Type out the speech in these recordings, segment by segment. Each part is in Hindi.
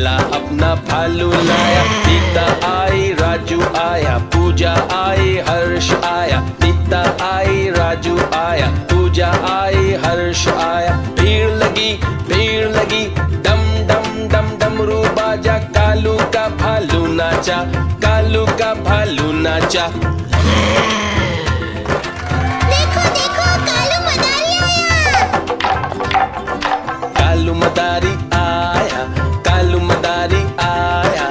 काला अपना भालू लाया। नीता आई, राजू आया, पूजा आई, हर्ष आया। नीता आई, राजू आया, पूजा आई, हर्ष आया। भीड़ लगी डम डम डम डमरू बाजा। कालू का भालू नाचा, कालू का भालू नाचा। देखो देखो कालू मदारी आया। कालू मदारी आया, कालू मदारी आया।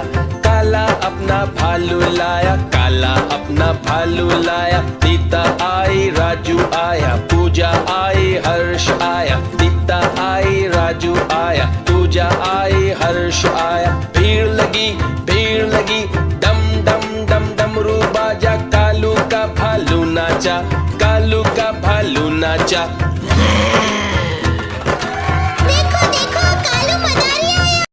काला अपना भालू लाया, काला अपना भालू लाया। नीता आई, राजू आया, पूजा आई, हर्ष आया। नीता आई, राजू आया, पूजा आई, हर्ष आया। भीड़ लगी डम डम डम डमरू बाजा। कालू का भालू नाचा, कालू का भालू नाचा। देखो देखो कालू मदारी आया।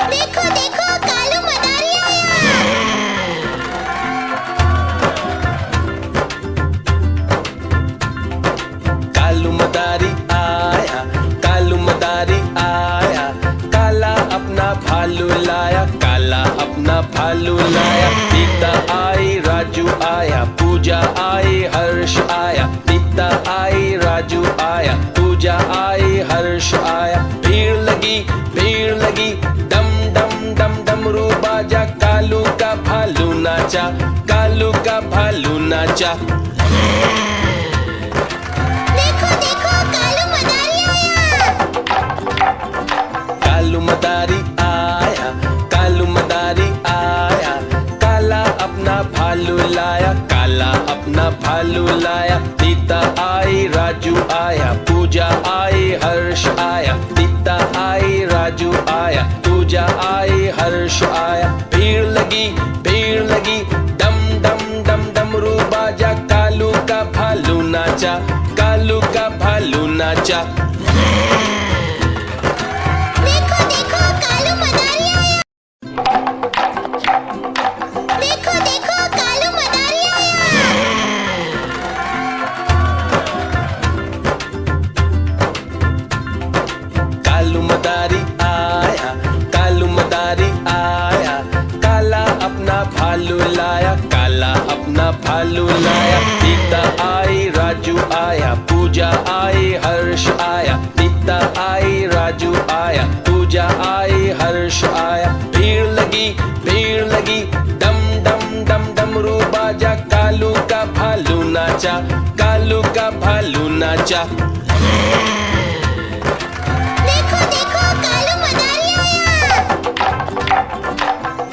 देखो देखो कालू मदारी आया। कालू मदारी आया, कालू मदारी आया। काला अपना भालू लाया, काला अपना भालू लाया। नीता आई, राजू आया, पूजा आई, हर्ष आया। नीता आई, राजू आया, पूजा आई, हर्ष आया। भीड़ लगी डम डम डम डमरू बाजा। कालू का भालू नाचा, कालू का भालू नाचा। देखो देखो कालू मदारी आया। कालू मदारी आया, कालू मदारी आया। काला अपना भालू लाया, काला अपना भालू लाया। नीता आई, राजू आया, पूजा आई, हर्ष आया। नीता आई, राजू आया, पूजा आई, हर्ष आया। भीड़ लगी डम डम डम डमरू बाजा। कालू का भालू नाचा, कालू का भालू नाचा। देखो देखो कालू मदारी आया। देखो देखो कालू मदारी आया। कालू मदारी आया, कालू मदारी आया। काला अपना भालू लाया, काला अपना भालू लाया। नीता आई, राजू आया, पूजा आई, हर्ष आया। नीता आई, राजू आया, पूजा आई, हर्ष आया। भीड़ लगी डम डम डम डमरू बाजा। कालू का भालू नाचा, कालू का भालू नाचा। देखो देखो कालू मदारी आया।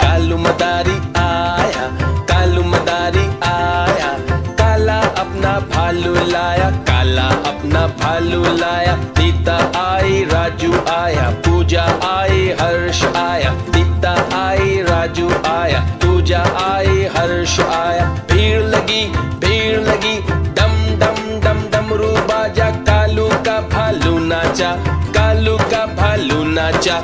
कालू मदारी आया, कालू मदारी आया। काला अपना भालू लाया, काला अपना भालू लाया। नीता आई, राजू आया, पूजा आई, हर्ष आया। नीता आई, राजू आया, पूजा आई, हर्ष आया। भीड़ लगी डम डम डम डमरू बाजा। कालू का भालू नाचा, कालू का भालू नाचा।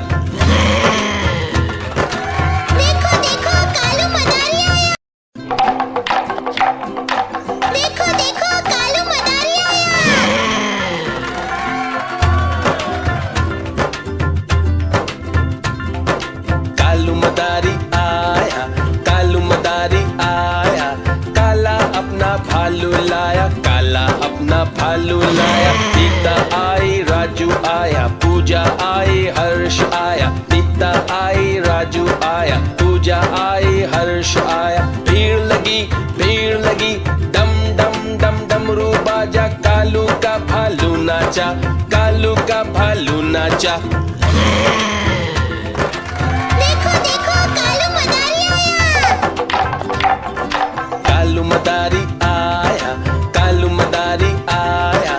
देखो देखो कालू मदारी आया। देखो देखो कालू मदारी आया। कालू मदारी आया, कालू मदारी आया। काला अपना भालू लाया, काला अपना भालू लाया। नीता आई, राजू आया, पूजा आई, हर्ष आया। नीता आई, राजू आया, पूजा आई, हर्ष आया। भीड़ लगी डम डम डम डमरू बाजा। कालू का भालू नाचा, कालू का भालू नाचा। देखो देखो कालू मदारी आया। कालू मदारी आया, कालू मदारी आया।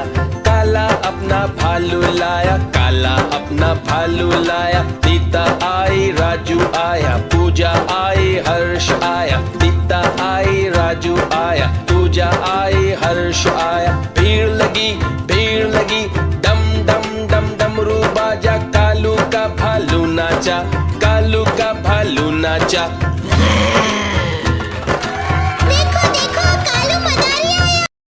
काला अपना भालू लाया, काला अपना भालू लाया। नीता आई, राजू आया, पूजा आई, हर्ष आया। नीता आई, राजू आया, पूजा आई, हर्ष आया। भीड़ लगी डम डम डम डमरू बाजा। कालू का भालू नाचा, कालू का भालू नाचा।